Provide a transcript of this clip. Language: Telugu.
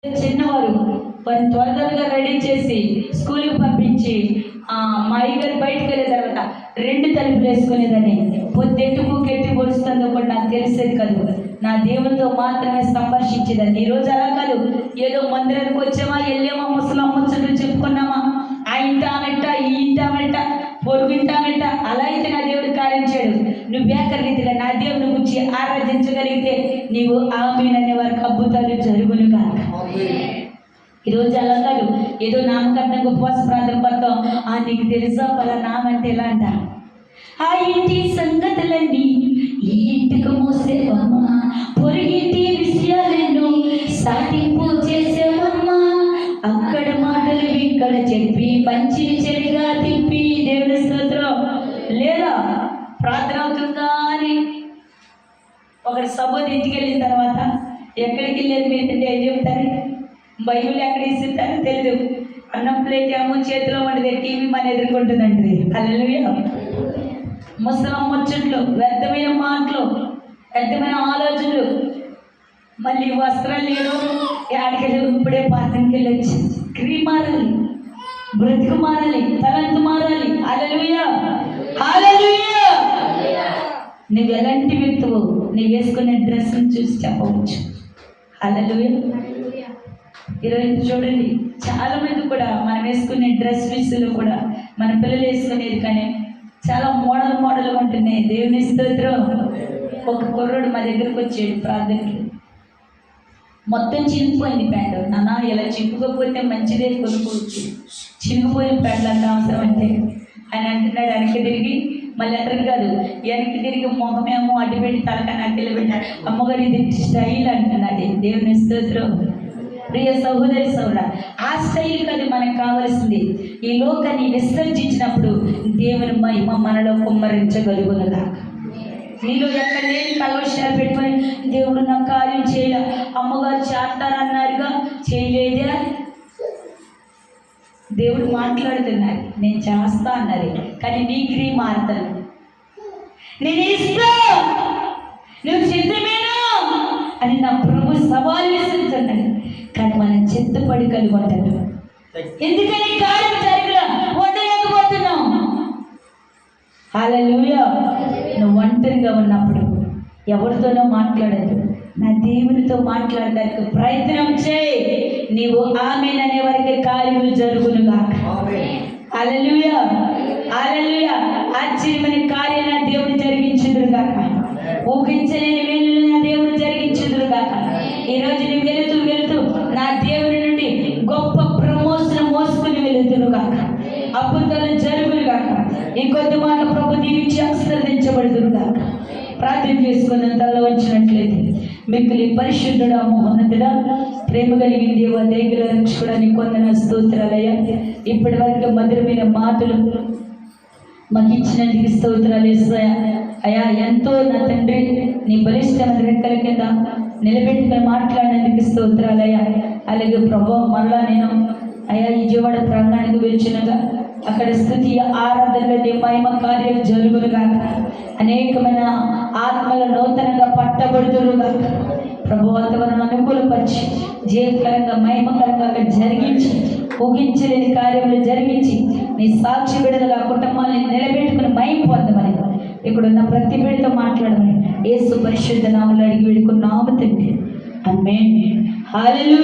చిన్నవారు వారిని త్వరగా రెడీ చేసి స్కూల్కి పంపించి మా అయ్యగారు బయటకు వెళ్ళిన తర్వాత 2 తలుపులు వేసుకునేదని. పొద్దెట్టుకు గట్టి పొడుస్తుందో కూడా నాకు తెలిసేది కాదు. నా దేవునితో మాత్రమే సంభాషించేదాన్ని. ఈరోజు అలా కాదు, ఏదో మందిరానికి వచ్చామా, వెళ్ళామా, ముసలమ్మ ముచ్చట్లు చెప్పుకున్నామా, ఆ ఇంటామెట్ట ఈ ఇంటామెట్ట పొరుగుంటామెట్ట, అలా అయితే నా దేవుడు కార్యం చేయడు. నువ్వు ఏకరీతిగా నా దేవుని గురించి ఆరాధించగలిగితే నీవు ఆమేన్ అనే వారికి అద్భుతాలు జరుగును కాక. ఈరోజు అలా కాదు, ఏదో నామకరణంగా ఉపవాస ప్రార్థన పడతాం. నీకు తెలుసా నామంటే ఎలా అంట, ఆ ఇంటి సంగతులన్నీ ఈ ఇంటికి మోసేవమ్మా, పొరిగింటి విషయాలను సాటింపు చేసేవమ్మా, అక్కడ మాటలు ఇక్కడ చెప్పి మంచిని చెడుగా తిప్పి. దేవుని స్తోత్రం. లేదా ప్రార్థన అవుతుందా అని ఒకటి సపోజ్ ఇంటికి వెళ్ళిన తర్వాత ఎక్కడికి వెళ్ళేది మీరు ఏం చెప్తారు, బైబిల్ ఎక్కడ ఇస్తారో తెలియదు, అన్నం ప్లేట్ ఏమో చేతిలో ఉండదు, టీవీ మన ఎదుర్కొంటుందండి. హల్లెలూయా. ముసలమ్మ ముచ్చట్లు, వ్యర్థమైన మాటలు, వ్యర్థమైన ఆలోచనలు, మళ్ళీ వస్త్రాలు లేవు, ఆడికెళ్ళి ఇప్పుడే పాత్రకి వెళ్ళొచ్చు. క్రీమ్ మారాలి, బ్రతుకు మారాలి, తలంతు మారాలి. హల్లెలూయా, హల్లెలూయా. నువ్వు ఎలాంటి వ్యక్తువు నువ్వు వేసుకునే డ్రెస్ని చూసి చెప్పవచ్చు. హల్లెలూయా. ఈరోజు చూడండి, చాలా మంది కూడా మనం వేసుకునే డ్రెస్ విషయంలో కూడా మన పిల్లలు వేసుకునేది కానీ చాలా మోడల్ ఉంటున్నాయి. దేవుని స్తోత్రం. ఒక కుర్రోడు మా దగ్గరకు వచ్చాడు ప్రార్థనకి, మొత్తం చినిగిపోయింది ప్యాంటు. నాన్న ఇలా చిక్కుకోకపోతే మంచిదే కొనుక్కోవచ్చు, చినిగిపోయిన ప్యాంట్లు అంత అవసరం అంటే ఆయన అంటున్నాడు. వెనక్కి తిరిగి మళ్ళీ అంటారు కాదు, వెనక్కి తిరిగి మొహమేమో అడ్డు పెట్టి తలకని అడ్డలు పెట్టాడు. అమ్మగారు ఇది స్టైల్ అంటున్నది. దేవుని స్తోత్రం. ప్రియ సహోదరి సోదరా, ఆ స్టైల్ అది మనకు కావలసింది. ఈ లోకాన్ని విసర్జించినప్పుడు దేవుని మహిమ మనలో కుమ్మరించగలుగునగా. నీలో ఎక్కడ లేని కలవశాలు పెట్టుకొని దేవుడు నా కార్యం చేయాల, అమ్మగారు చేస్తారన్నారుగా చేయలేదా, దేవుడు మాట్లాడుతున్నారు, నేను చేస్తా అన్నది కానీ నీ క్రియ మారుతాను, నేను ఇస్తా, నువ్వు సిద్ధమేనా అని నా ప్రభు సవాల్ విసురుతున్నాడు. కానీ మనం చిత్తపడి కలిగి ఉంటాడు. ఎందుకని కార్యం జరిగినా ఉండలేకపోతున్నాం. హల్లెలూయా. నువ్వు ఒంటరిగా ఉన్నప్పుడు ఎవరితోనో మాట్లాడదు, నా దేవునితో మాట్లాడడానికి ప్రయత్నం చేయి. నీవు ఆమేన్ అనే వారికి కార్యములు జరుగునుగా. హల్లెలూయా, హల్లెలూయా. ఆశ్చర్యమైన కార్యం నా దేవుడు జరిగించుదురుగాక, ఊహించలేని మేలు నా దేవుడు జరిగించుదురుగాక. ఈరోజు నువ్వు వెళుతూ నా దేవుని నుండి గొప్ప ప్రమోషన్ మోసుకుని వెళుతురుగాక, అద్భుతాలు జరుగునుగాక. ఇంకొద్ది మాట ప్రభు దీవించి ఆశీర్వదించబడుదురుగాక. ప్రార్థన చేసుకున్న తల వంచినట్లయితే, మిక్కిలి పరిశుద్ధుడా, మహోన్నతుడా, ప్రేమ కలిగిన దేవ, దయగల రక్షకుడా, నీ కొందన స్తోత్రాలయ్యా. ఇప్పటి వరకు మధురమైన మాటలు మాకు ఇచ్చినందుకు స్తోత్రాలు యేసయ్యా. అయ్యా, ఎంతో నా తండ్రి నీ బలిష్టమైన రెక్కల కింద నిలబెట్టుకుని మాట్లాడినందుకు స్తోత్రాలయ్యా. అలాగే ప్రభు మరలా నేను అయ్యా విజయవాడ ప్రాంగణానికి వెళ్ళినగా అక్కడ స్తుతి ఆరాధనలో నీ మహిమ కార్యం జరుగునుగా. అనేకమైన ఆత్మలు నూతనంగా పట్టబడుతురుగా. ప్రభు అంతవరకు అనుకూలపరిచి జీవకరంగా మహిమకరంగా అక్కడ జరిగించి, ఊహించలేని కార్యములు జరిగించి నీ సాక్షి బిడ్డలుగా కుటుంబాన్ని నిలబెట్టుకుని మహిమ పొందమని ఇక్కడున్న ప్రతి బిడ్డతో మాట్లాడమని యేసు పరిశుద్ధ నామములో అడిగి వేడుకున్నాము తండ్రి. ఆమేన్. హల్లెలూయా.